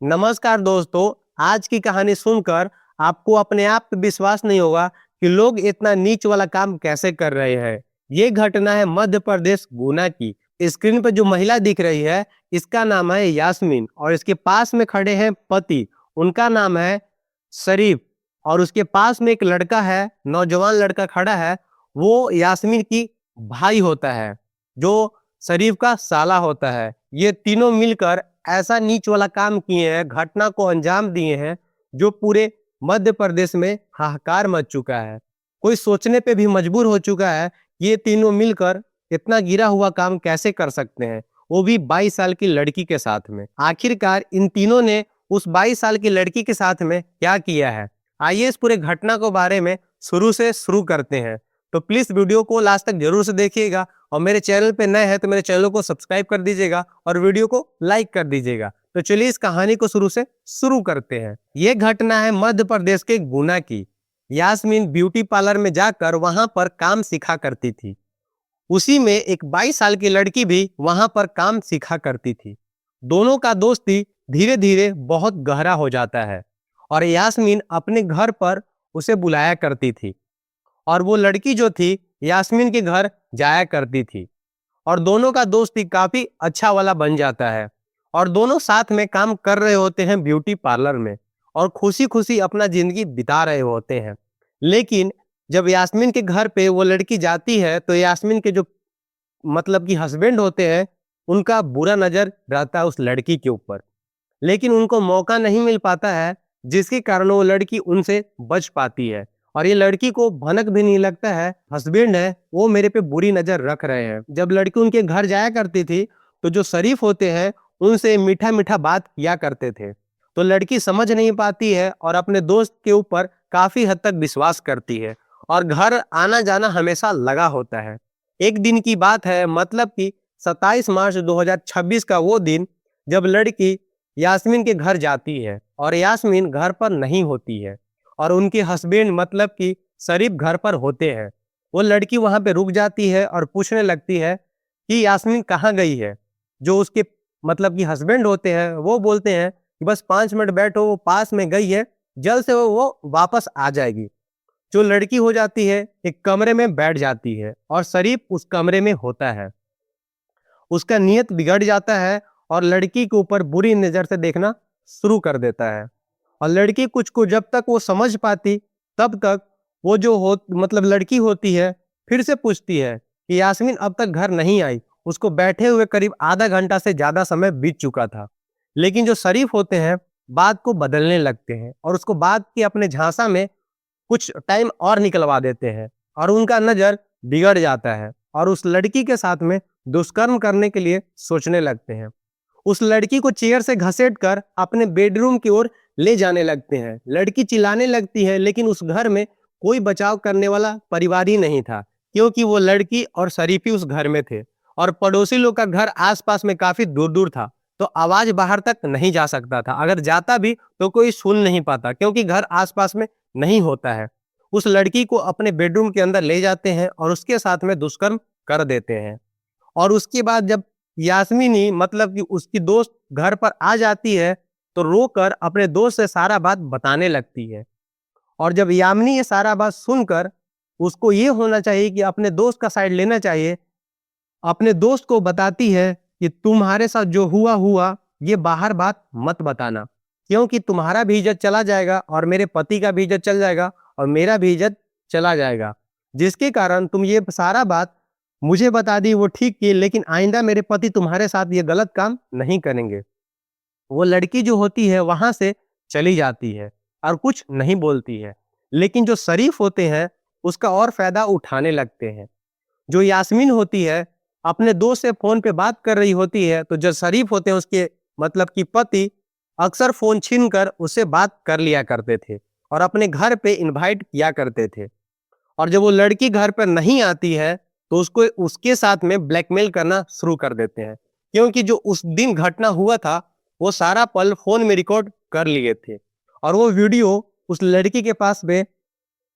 नमस्कार दोस्तों, आज की कहानी सुनकर आपको अपने आप पे विश्वास नहीं होगा कि लोग इतना नीच वाला काम कैसे कर रहे हैं। ये घटना है मध्य प्रदेश गुना की। स्क्रीन पर जो महिला दिख रही है, इसका नाम है यास्मीन और इसके पास में खड़े हैं पति, उनका नाम है शरीफ। और उसके पास में एक लड़का है, नौजवान लड़का खड़ा है, वो यास्मीन की भाई होता है, जो शरीफ का साला होता है। ये तीनों मिलकर ऐसा नीच वाला काम किए हैं, घटना को अंजाम दिए हैं, जो पूरे मध्य प्रदेश में हाहाकार मच चुका है। कोई सोचने पे भी मजबूर हो चुका है कि ये तीनों मिलकर इतना गिरा हुआ काम कैसे कर सकते हैं, वो भी 22 साल की लड़की के साथ में। आखिरकार इन तीनों ने उस 22 साल की लड़की के साथ में क्या किया है, आइए इस पूरे घटना को बारे में शुरू से शुरू करते हैं। तो प्लीज वीडियो को लास्ट तक जरूर से देखिएगा और मेरे चैनल पे नए हैं तो मेरे चैनल को सब्सक्राइब कर दीजिएगा और वीडियो को लाइक कर दीजिएगा। तो चलिए इस कहानी को शुरू से शुरू करते हैं। ये घटना है मध्य प्रदेश के गुना की। यास्मीन ब्यूटी पार्लर में जाकर वहां पर काम सीखा करती थी। उसी में एक 22 साल की लड़की भी वहां पर काम सीखा करती थी। दोनों का दोस्ती धीरे धीरे बहुत गहरा हो जाता है और यास्मीन अपने घर पर उसे बुलाया करती थी और वो लड़की जो थी यास्मीन के घर जाया करती थी और दोनों का दोस्ती काफी अच्छा वाला बन जाता है और दोनों साथ में काम कर रहे होते हैं ब्यूटी पार्लर में और खुशी खुशी अपना जिंदगी बिता रहे होते हैं। लेकिन जब यास्मीन के घर पे वो लड़की जाती है तो यास्मीन के जो मतलब कि हस्बैंड होते हैं, उनका बुरा नजर रहता है उस लड़की के ऊपर। लेकिन उनको मौका नहीं मिल पाता है, जिसके कारण वो लड़की उनसे बच पाती है और ये लड़की को भनक भी नहीं लगता है हस्बैंड है वो मेरे पे बुरी नजर रख रहे हैं। जब लड़की उनके घर जाया करती थी तो जो शरीफ होते हैं उनसे मीठा मीठा बात किया करते थे, तो लड़की समझ नहीं पाती है और अपने दोस्त के ऊपर काफी हद तक विश्वास करती है और घर आना जाना हमेशा लगा होता है। एक दिन की बात है, मतलब कि 27 मार्च 2026 का वो दिन, जब लड़की यास्मीन के घर जाती है और यास्मीन घर पर नहीं होती है और उनके हस्बैंड मतलब कि शरीफ घर पर होते हैं। वो लड़की वहां पे रुक जाती है और पूछने लगती है कि यास्मीन कहाँ गई है। जो उसके मतलब कि हस्बैंड होते हैं वो बोलते हैं कि बस 5 मिनट बैठो, वो पास में गई है, जल्द से वो वापस आ जाएगी। जो लड़की हो जाती है एक कमरे में बैठ जाती है और शरीफ उस कमरे में होता है। उसका नियत बिगड़ जाता है और लड़की के ऊपर बुरी नजर से देखना शुरू कर देता है और लड़की कुछ को जब तक वो समझ पाती तब तक वो जो हो मतलब लड़की होती है फिर से पूछती है कि यास्मीन अब तक घर नहीं आई। उसको बैठे हुए करीब आधा घंटा से ज्यादा समय बीत चुका था। लेकिन जो शरीफ होते हैं बात को बदलने लगते हैं और उसको बात के अपने झांसा में कुछ टाइम और निकलवा देते हैं और उनका नजर बिगड़ जाता है और उस लड़की के साथ में दुष्कर्म करने के लिए सोचने लगते हैं। उस लड़की को चेयर से घसीट कर अपने बेडरूम की ओर ले जाने लगते हैं। लड़की चिल्लाने लगती है, लेकिन उस घर में कोई बचाव करने वाला परिवार ही नहीं था, क्योंकि वो लड़की और शरीफी उस घर में थे और पड़ोसी लोग का घर आसपास में काफी दूर दूर था, तो आवाज बाहर तक नहीं जा सकता था। अगर जाता भी तो कोई सुन नहीं पाता, क्योंकि घर आसपास में नहीं होता है। उस लड़की को अपने बेडरूम के अंदर ले जाते हैं और उसके साथ में दुष्कर्म कर देते हैं और उसके बाद जब यास्मीनी मतलब कि उसकी दोस्त घर पर आ जाती है तो रोकर अपने दोस्त से सारा बात बताने लगती है और जब यामिनी ये सारा बात सुनकर उसको ये होना चाहिए कि अपने दोस्त का साइड लेना चाहिए, अपने दोस्त को बताती है कि तुम्हारे साथ जो हुआ हुआ ये बाहर बात मत बताना, क्योंकि तुम्हारा भी इज्जत चला जाएगा और मेरे पति का भी इज्जत चल जाएगा और मेरा भी इज्जत चला जाएगा। जिसके कारण तुम ये सारा बात मुझे बता दी वो ठीक की, लेकिन आइंदा मेरे पति तुम्हारे साथ ये गलत काम नहीं करेंगे। वो लड़की जो होती है वहां से चली जाती है और कुछ नहीं बोलती है। लेकिन जो शरीफ होते हैं उसका और फायदा उठाने लगते हैं। जो यास्मीन होती है अपने दोस्त से फोन पे बात कर रही होती है, तो जो शरीफ होते हैं उसके मतलब कि पति अक्सर फोन छीन कर उससे बात कर लिया करते थे और अपने घर पे इनवाइट किया करते थे। और जब वो लड़की घर पर नहीं आती है तो उसको उसके साथ में ब्लैकमेल करना शुरू कर देते हैं, क्योंकि जो उस दिन घटना हुआ था वो सारा पल फोन में रिकॉर्ड कर लिए थे और वो वीडियो उस लड़की के पास में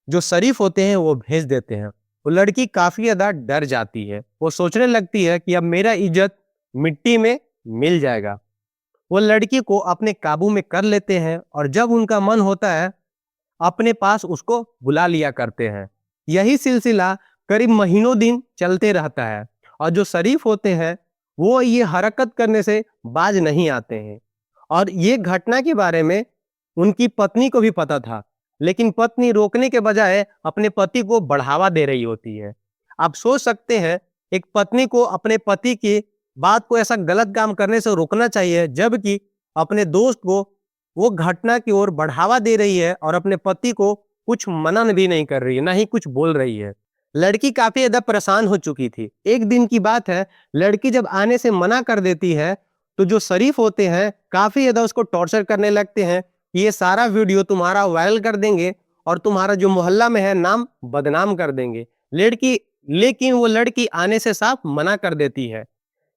जो शरीफ होते हैं वो भेज देते हैं। वो लड़की काफी ज्यादा डर जाती है, वो सोचने लगती है कि अब मेरा इज्जत मिट्टी में मिल जाएगा। वो लड़की को अपने काबू में कर लेते हैं और जब उनका मन होता है अपने पास उसको बुला लिया करते हैं। यही सिलसिला करीब महीनों दिन चलते रहता है और जो शरीफ होते हैं वो ये हरकत करने से बाज नहीं आते हैं। और ये घटना के बारे में उनकी पत्नी को भी पता था, लेकिन पत्नी रोकने के बजाय अपने पति को बढ़ावा दे रही होती है। आप सोच सकते हैं एक पत्नी को अपने पति की बात को ऐसा गलत काम करने से रोकना चाहिए, जबकि अपने दोस्त को वो घटना की ओर बढ़ावा दे रही है और अपने पति को कुछ मना भी नहीं कर रही है, ना ही कुछ बोल रही है। लड़की काफी ज्यादा परेशान हो चुकी थी। एक दिन की बात है, लड़की जब आने से मना कर देती है तो जो शरीफ होते हैं काफी ज्यादा उसको टॉर्चर करने लगते हैं। ये सारा वीडियो तुम्हारा वायरल कर देंगे और तुम्हारा जो मोहल्ला में है नाम बदनाम कर देंगे। लेकिन वो लड़की आने से साफ मना कर देती है।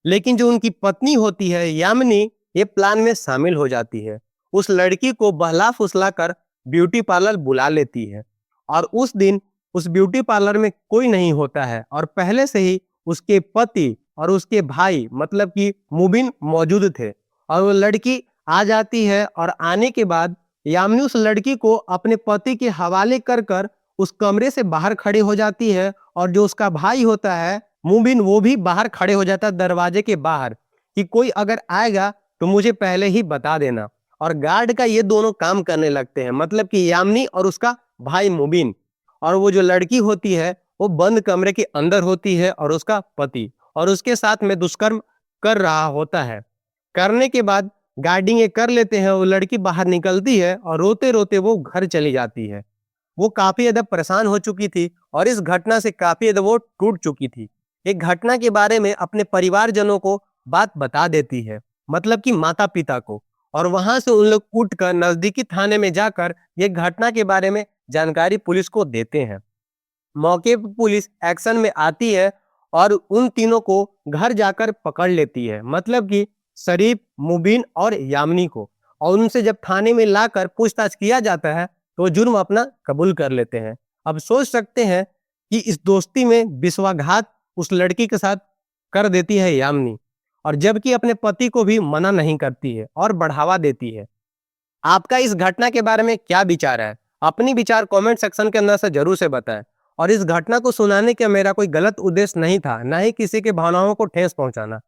लेकिन जो उनकी पत्नी होती है यामिनी, ये प्लान में शामिल हो जाती है। उस लड़की को बहला फुसला कर ब्यूटी पार्लर बुला लेती है और उस दिन उस ब्यूटी पार्लर में कोई नहीं होता है और पहले से ही उसके पति और उसके भाई मतलब कि मुबिन मौजूद थे। और वो लड़की आ जाती है और आने के बाद यामिनी उस लड़की को अपने पति के हवाले कर कर उस कमरे से बाहर खड़ी हो जाती है और जो उसका भाई होता है मुबिन, वो भी बाहर खड़े हो जाता है दरवाजे के बाहर कि कोई अगर आएगा तो मुझे पहले ही बता देना। और गार्ड का ये दोनों काम करने लगते हैं, मतलब कि यामिनी और उसका भाई मुबिन। और वो जो लड़की होती है वो बंद कमरे के अंदर होती है और उसका पति और उसके साथ में दुष्कर्म कर रहा होता है। करने के बाद गार्डिंग कर लेते हैं, वो लड़की बाहर निकलती है और रोते रोते वो घर चली जाती है। वो काफी ज्यादा परेशान हो चुकी थी और इस घटना से काफी ज्यादा वो टूट चुकी थी। एक घटना के बारे में अपने परिवारजनों को बात बता देती है, मतलब कि माता पिता को। और वहां से उन लोग उठकर नजदीकी थाने में जाकर ये घटना के बारे में जानकारी पुलिस को देते हैं। मौके पर पुलिस एक्शन में आती है और उन तीनों को घर जाकर पकड़ लेती है, मतलब कि शरीफ, मुबीन और यामिनी को। और उनसे जब थाने में लाकर पूछताछ किया जाता है तो वो जुर्म अपना कबूल कर लेते हैं। अब सोच सकते हैं कि इस दोस्ती में विश्वासघात उस लड़की के साथ कर देती है यामिनी, और जबकि अपने पति को भी मना नहीं करती है और बढ़ावा देती है। आपका इस घटना के बारे में क्या विचार है? अपनी विचार कमेंट सेक्शन के अंदर से जरूर से बताएं। और इस घटना को सुनाने का मेरा कोई गलत उद्देश्य नहीं था, ना ही किसी के भावनाओं को ठेस पहुंचाना।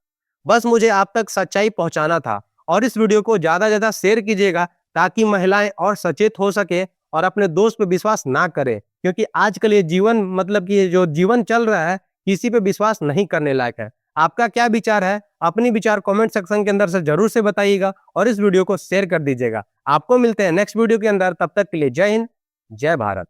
बस मुझे आप तक सच्चाई पहुंचाना था। और इस वीडियो को ज्यादा से ज्यादा शेयर कीजिएगा ताकि महिलाएं और सचेत हो सके और अपने दोस्त पे विश्वास ना करे, क्योंकि आजकल ये जीवन, मतलब कि ये जो जीवन चल रहा है, किसी पे विश्वास नहीं करने लायक है। आपका क्या विचार है? अपनी विचार कमेंट सेक्शन के अंदर से जरूर से बताइएगा और इस वीडियो को शेयर कर दीजिएगा। आपको मिलते हैं नेक्स्ट वीडियो के अंदर, तब तक के लिए जय हिंद, जय भारत।